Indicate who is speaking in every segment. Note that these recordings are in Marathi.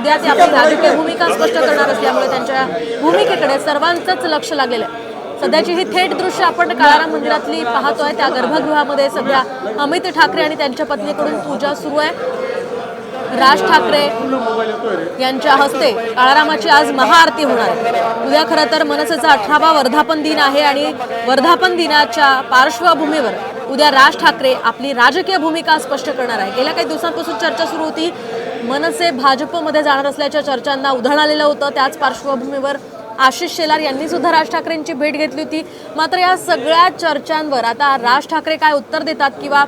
Speaker 1: उद्या ते आपली राजकीय भूमिका स्पष्ट करणार असल्यामुळे त्यांच्या भूमिकेकडे सर्वांचंच लक्ष लागलेलं आहे। सध्याची ही थेट दृश्य आपण काळाराम मंदिरातली पाहतोय। त्या गर्भगृहामध्ये सध्या अमित ठाकरे आणि त्यांच्या पत्नीकडून पूजा सुरू आहे। राज ठाकरे यांच्या हस्ते काळारामाची आज महाआरती होणार आहे। उद्या खरं तर मनसेचा 18वा वर्धापन दिन आहे आणि वर्धापन दिनाच्या पार्श्वभूमीवर उद्या राज ठाकरे आपली राजकीय भूमिका स्पष्ट करणार आहे। गेल्या काही दिवसांपासून चर्चा सुरू होती, मनसे भाजपमध्ये जाणार असल्याच्या चर्चांना उधाण आलेलं होतं। त्याच पार्श्वभूमीवर आशिष शेलार यांनी सुद्धा राज ठाकरेंची भेट घेतली होती। मात्र या सगळ्या चर्चांवर आता राज ठाकरे काय उत्तर देतात किंवा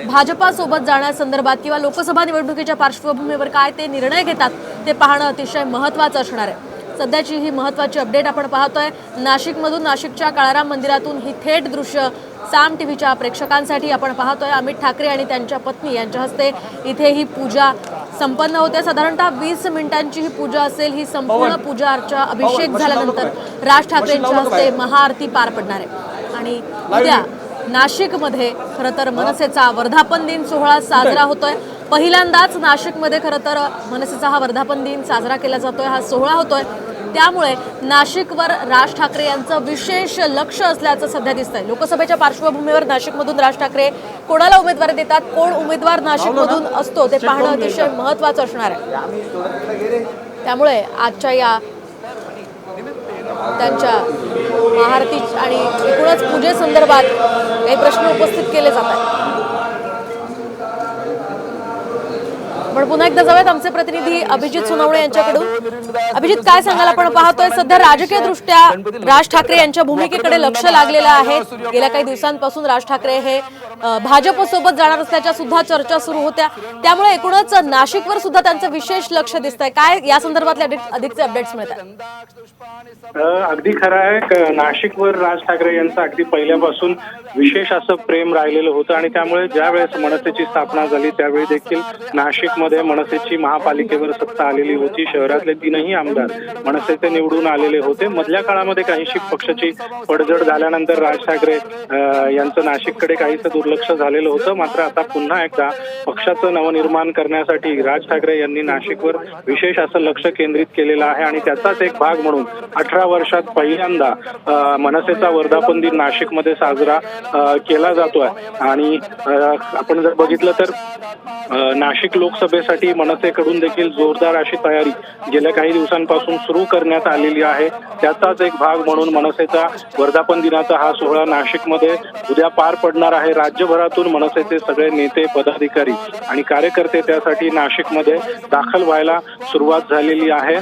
Speaker 1: भाजपासोबत जाण्यासंदर्भात किंवा लोकसभा निवडणुकीच्या पार्श्वभूमीवर काय ते निर्णय घेतात ते पाहणं अतिशय महत्त्वाचं असणार आहे। सध्याची ही महत्त्वाची अपडेट आपण पाहतोय नाशिकमधून। नाशिकच्या काळाराम मंदिरातून ही थेट दृश्य साम टीव्हीच्या प्रेक्षकांसाठी आपण पाहतोय। अमित ठाकरे आणि त्यांच्या पत्नी यांच्या हस्ते इथे ही पूजा संपन्न होते। साधारणतः 20 मिनिटांची ही पूजा असेल। ही संपूर्ण पूजा अर्चा अभिषेक झाल्यानंतर राज ठाकरेंच्या हस्ते महाआरती पार पडणार आहे आणि उद्या नाशिकमध्ये खरं तर मनसेचा वर्धापन दिन सोहळा साजरा होतोय। पहिल्यांदाच नाशिकमध्ये खरं तर मनसेचा हा वर्धापन दिन साजरा केला जातोय, हा सोहळा होतोय। त्यामुळे नाशिकवर राज ठाकरे यांचं विशेष लक्ष असल्याचं सध्या दिसतंय। लोकसभेच्या पार्श्वभूमीवर नाशिकमधून राज ठाकरे कोणाला उमेदवारी देतात, कोण उमेदवार नाशिकमधून असतो ते पाहणं अतिशय महत्त्वाचं असणार आहे। त्यामुळे आजच्या या त्यांच्या महाआरती आणि एकूणच पूजेसंदर्भात काही प्रश्न उपस्थित केले जात आहेत। पण पुन्हा एकदा जाऊयात आमचे प्रतिनिधी अभिजित सोनवणे यांच्याकडून। अभिजित, काय सांगाल? आपण पाहतोय सध्या राजकीय दृष्ट्या राज ठाकरे यांच्या भूमिकेकडे लक्ष लागलेलं आहे। गेल्या काही दिवसांपासून राज ठाकरे हे भाजपसोबत जाणार असल्याच्या सुद्धा चर्चा सुरू होत्या। त्यामुळे एकूणच नाशिकवर सुद्धा त्यांचं विशेष लक्ष दिसतंय। काय या संदर्भातले अधिकचे अपडेट्स मिळतात?
Speaker 2: अगदी खरं आहे, नाशिकवर राज ठाकरे यांचं अगदी पहिल्यापासून विशेष असं प्रेम राहिलेलं होतं आणि त्यामुळे ज्या वेळेस मनसेची स्थापना झाली त्यावेळी देखील नाशिकमध्ये मनसेची महापालिकेवर सत्ता आलेली होती। शहरातले 3ही आमदार मनसेचे निवडून आलेले होते। मधल्या काळामध्ये काहीशी पक्षाची पडझड झाल्यानंतर राज ठाकरे यांचं नाशिककडे काहीसं दुर्लक्ष झालेलं होतं। मात्र आता पुन्हा एकदा पक्षाचं नवनिर्माण करण्यासाठी राज ठाकरे यांनी नाशिकवर विशेष असं लक्ष केंद्रित केलेलं आहे आणि त्याचाच एक भाग म्हणून 18 वर्षात पहिल्यांदा मनसेचा वर्धापन दिन नाशिकमध्ये साजरा केला जातोय। आणि आपण जर बघितलं तर नाशिक लोकसभेसाठी मनसेकडून देखील जोरदार अशी तयारी गेल्या काही दिवसांपासून सुरू करण्यात आलेली आहे। त्याचाच एक भाग म्हणून मनसेचा वर्धापन दिनाचा हा सोहळा नाशिकमध्ये उद्या पार पडणार आहे। राज्यभरातून मनसेचे सगळे नेते, पदाधिकारी आणि कार्यकर्ते त्यासाठी नाशिकमध्ये दाखल व्हायला सुरुवात झालेली आहे।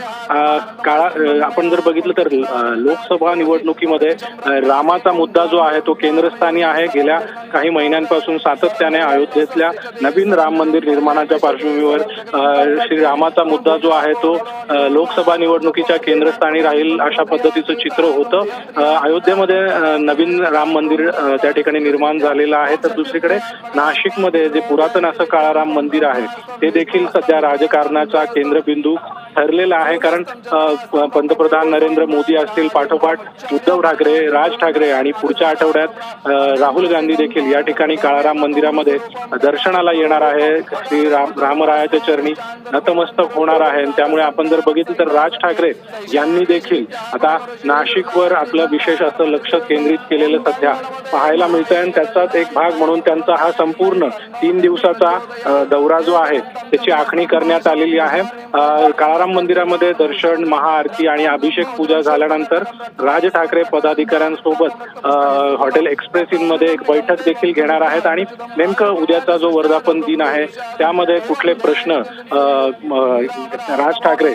Speaker 2: आपण जर बघितलं तर लोकसभा निवडणुकीमध्ये रामाचा मुद्दा जो आहे तो केंद्रस्थानी आहे। गेल्या काही महिन्यांपासून सातत्याने अयोध्येतल्या नवीन राम मंदिर निर्माणाच्या पार्श्वभूमीवर श्री रामाचा मुद्दा जो आहे तो लोकसभा निवडणुकीच्या केंद्रस्थानी राहील अशा पद्धतीचं चित्र होतं। अयोध्येमध्ये नवीन राम मंदिर त्या ठिकाणी निर्माण झालेलं आहे, तर दुसरीकडे नाशिकमध्ये जे पुरातन असं काळाराम मंदिर आहे ते देखील सध्या राजकारणाचा केंद्रबिंदू ठरलेला आहे। कारण पंतप्रधान नरेंद्र मोदी असतील, पाठोपाठ उद्धव ठाकरे, राज ठाकरे आणि पुढच्या आठवड्यात राहुल गांधी देखील या ठिकाणी काळाराम मंदिरामध्ये दर्शनाला येणार आहे। श्री रामरायाच्या चरणी नतमस्तक होणार आहे। त्यामुळे आपण जर बघितलं तर राज ठाकरे यांनी देखील आता नाशिकवर आपलं विशेष असं लक्ष केंद्रित केलेलं सध्या पाहायला मिळतंय आणि त्याचाच एक भाग म्हणून त्यांचा हा संपूर्ण 3 दिवसाचा दौरा जो आहे त्याची आखणी करण्यात आलेली आहे। काळाराम मंदिरामध्ये दर्शन, महाआरती आणि अभिषेक पूजा झाल्यानंतर Raj Thackeray पदाधिकाऱ्यांसोबत hotel express in मध्ये एक बैठक देखील घेणार आहेत आणि नेमकं उद्याचा जो वर्धापन दिन आहे त्यामध्ये कुठले प्रश्न राज ठाकरे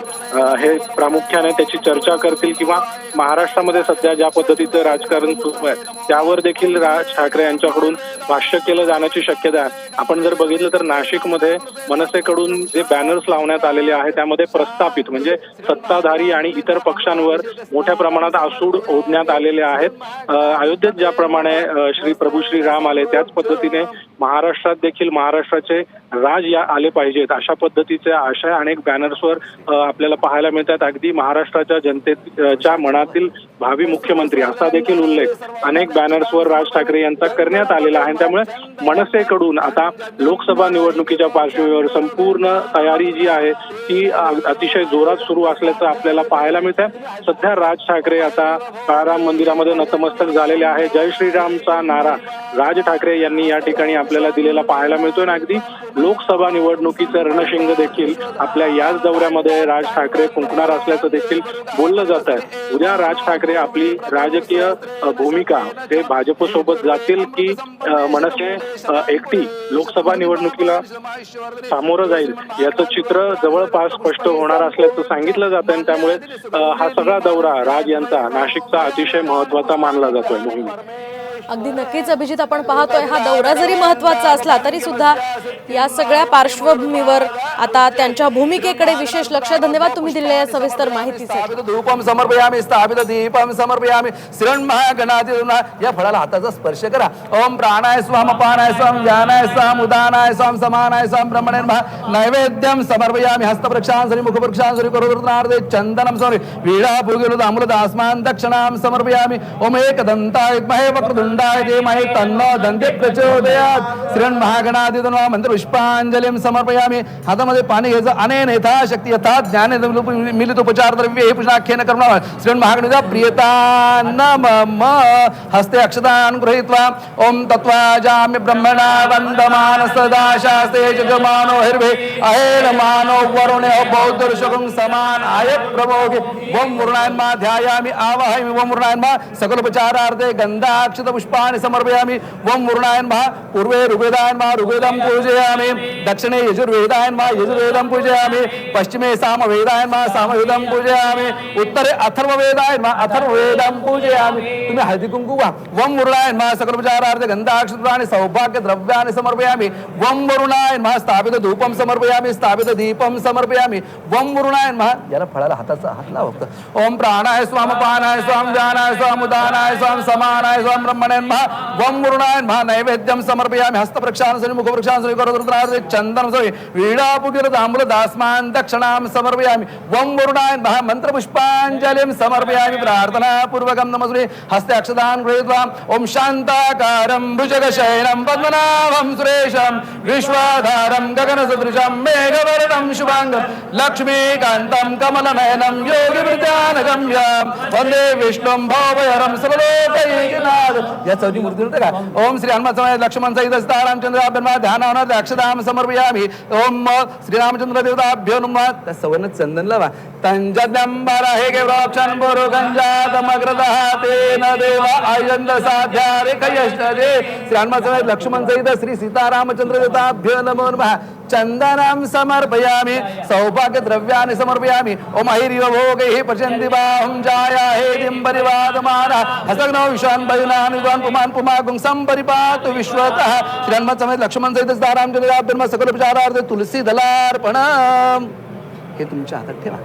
Speaker 2: हे प्रामुख्याने त्याची चर्चा करतील किंवा महाराष्ट्रामध्ये सध्या ज्या पद्धतीचं राजकारण सुरू आहे त्यावर देखील राज ठाकरे यांच्याकडून भाष्य केलं जाण्याची शक्यता आहे। आपण जर बघितलं तर नाशिकमध्ये मनसेकडून जे बॅनर्स लावण्यात आलेले आहेत त्यामध्ये प्रस्थापित म्हणजे सत्ताधारी आणि इतर पक्षांवर मोठ्या प्रमाणात आसूड ओढण्यात आलेले आहेत। अयोध्येत ज्याप्रमाणे प्रभू श्री राम आले त्याच पद्धतीने महाराष्ट्रात देखील महाराष्ट्राचे राज आले पाहिजेत अशा पद्धतीचे आशय अनेक बॅनर्सवर आपल्याला पाहायला मिळतात. अगदी महाराष्ट्राच्या जनतेच्या मनातील भावी मुख्यमंत्री असा देखील उल्लेख अनेक बॅनर्सवर राज ठाकरे यांचा करण्यात आलेला आहे. त्यामुळे मनसेकडून आता लोकसभा निवडणुकीच्या पार्श्वभूमीवर संपूर्ण तयारी जी आहे ती अतिशय जोरात सुरू असल्याचं आपल्याला पाहायला मिळतं. सध्या राज ठाकरे आता काळाराम मंदिरामध्ये नतमस्तक झालेले आहे. जय श्रीरामचा नारा राज ठाकरे यांनी या ठिकाणी आपल्याला दिलेला पाहायला मिळतोय. आणि अगदी लोकसभा निवडणुकीचं रणशिंग देखील आपल्या याच दौऱ्यामध्ये राज ठाकरे फुंकणार असल्याचं देखील बोललं जात आहे. उद्या राज ठाकरे आपली राजकीय भूमिका ते भाजपसोबत जातील की मनसे एकटी लोकसभा निवडणुकीला सामोरं जाईल याचं चित्र जवळपास स्पष्ट होणार असल्याचं सांगितलं जात आहे. त्यामुळे हा सगळा दौरा राज यांचा नाशिकचा अतिशय महत्वाचा मानला जातोय. मोहिनी,
Speaker 1: अगदी नक्कीच अभिजित, आपण पाहतोय हा दौरा जरी महत्वाचा असला तरी सुद्धा या सगळ्या पार्श्वभूमीवर आता त्यांच्या भूमिकेकडे विशेष लक्ष. धन्यवाद तुम्ही दिलेल्या सविस्तर माहितीसाठी.
Speaker 3: धूपम समर्पयामि स्थापित दीपम समर्पयामि श्रीमहागणाधिपतींना या फळाला हाताचा स्पर्श करा. ओम प्राणाय स्वाम अपानाय स्वाम व्यानाय स्वाम उदानाय स्वाम समानाय स्वाम ब्रह्मणे नमः. नैवेद्यम समर्पयामि हस्तप्रक्षांसरि मुखप्रक्षांसरि करोदनार्दे चंदनम समर्पयामि वीणा भूगिलो ताम्रदास्मान् दक्षिणां समर्पयामि. ओम एकदन्ताय विद्महे वक्रतुण्डाय धीमहि तन्नो दन्ति प्रचोदयात्. श्रीमहागणाधिपतींना मंत्र पुष्पांजलिं समर्पयामि. हातामध्ये पाणी घ्यायचं. अनेन यथाशक्ती यथा ज्ञाने मिलित उपचार द्रव्ये हे पुष्णाख्येन कर्मणा श्रीमहागणेशा प्रियता नमः. हस्ते अक्षतान् गृहीत्वा ओम तत्त्वाजामि ब्रह्मणा वन्दमान सदा शास्त्रे जगमानो हिर्वे अहेन मानो वरुणे बौद्धर्षकं समान आय प्रभोगे. ओम मुरुणायन्मा ध्यायामि आवाहयामि. ओम मुरुणायन्मा सकलोपचारार्थे गन्धाक्षत पुष्पाणि समर्पयामि. ओम मुरुणायन्मा पूर्वे ऋग्वेदायन्मा ऋग्वेदं पूजयामि. दक्षिणे यजुर्वेदायन्मा यजुर्वेदं पूजयामि. पश्चिमे सामवेदायन्मा सामवेदं पूजयामि. उत्तरे अथर्ववेदायन्मा अथर्ववेदं पूजयामि. तुम्ही हळदी कुंकू वा. ओम मुरुणायन्मा सकलोपचारार्थे गन्धाक्षतानि सौभाग्य द्रव्यानि समर्पयामि. ओम मुरुणायन्मा स्थापित धूपम समर्पयामि स्थापित दीपम समर्पयामि. ओम मुरुणायन्मा याला फळाला हाताचा हात लावा. ओम प्राणाय स्वाम अपानाय स्वाम व्यानाय स्वाम उदानाय स्वाम समानाय स्वाम ब्रह्मणे नमः. ओम मुरुणायन्मा नैवेद्यम समर्पयामि हस्तप्रक्षांसरि मुखप्रक्षांसरि करोदनार्दे चंदनम समर्पयामि वीणा भूगिलो ताम्रदास्मान् दक्षिणां समर्पयामि. ओम मुरुणायन्मा मंत्र पुष्पांजलिं समर्पयामि प्रार्थना पूर्वकं नमस्ते. हस्ते अक्षतान् गृहीत्वा ओम शान्ताकारं भुजगशयनं पद्मनाभं सुरेशं विश्वाधारं गगनसदृशं मेघवर्णं शुभांगं लक्ष्मीकान्तं कमलनयनं योगिवृत्यानगम्यं वन्दे विष्णुं भवभयहरं सर्वलोकैकनाथं. या चौथी मूर्ती होते का. ओम श्री हनुमान समय लक्ष्मण सहित सीता रामचंद्राभ्यर्मा ध्यानावनाथ अक्षतां समर्पयामि. ओम श्रीरामचंद्र देवताभ्यो नमः. त्या सवर्ण चंदन लावा. तंजद्यंबर हे के वृक्षं बोरो गंजातमग्रदः तेन देवा आयंद साध्या रे कयष्टदे. श्री हनुमान समय लक्ष्मण सहित श्री सीता रामचंद्र देवताभ्यो नमो नमः. चंदनं समर्पयामि सौभाग्य द्रव्यानि समर्पयामि. ओम ऐरिव भोगैः पश्यन्ति बाहुं जाया हेदिं परिवादमानः हसग्नौ विश्वान् बलिनान् विद्वान् पुमान् पुमागुं संपरिपातु विश्वतः. श्री हनुमान समय लक्ष्मण सहित सीतारामचंद्राभ्यर्मा सकलोपचारार्थे तुलसी दलार्पणम्. हे तुमच्या हातात ठेवा.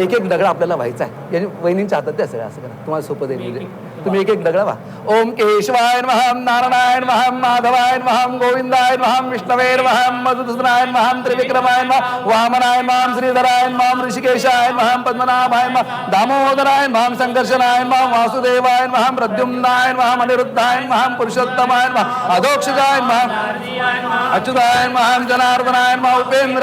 Speaker 3: एक एक दगड आपल्याला व्हायचा आहे. याने वहिनींच्या हातात द्या सगळं. असं करा तुम्हाला सोपं जाईल. म्हणजे तुम्ही एक एक दगड व्हा. ओम केशवाय नमः नारायणाय नमः माधवाय नमः गोविंदाय नमः विष्णवे नमः मधुसूदनाय नमः त्रिविक्रमाय नमः वामनाय नमः श्रीधराय नमः ऋषिकेशाय नमः पद्मनाभाय नमः दामोदराय नमः संकर्षणाय नमः वासुदेवाय नमः प्रद्युम्नाय नमः अनिरुद्धाय नमः पुरुषोत्तमाय नमः अधोक्षजाय नमः अच्युताय नमः जनार्दनाय नमः उपेंद्र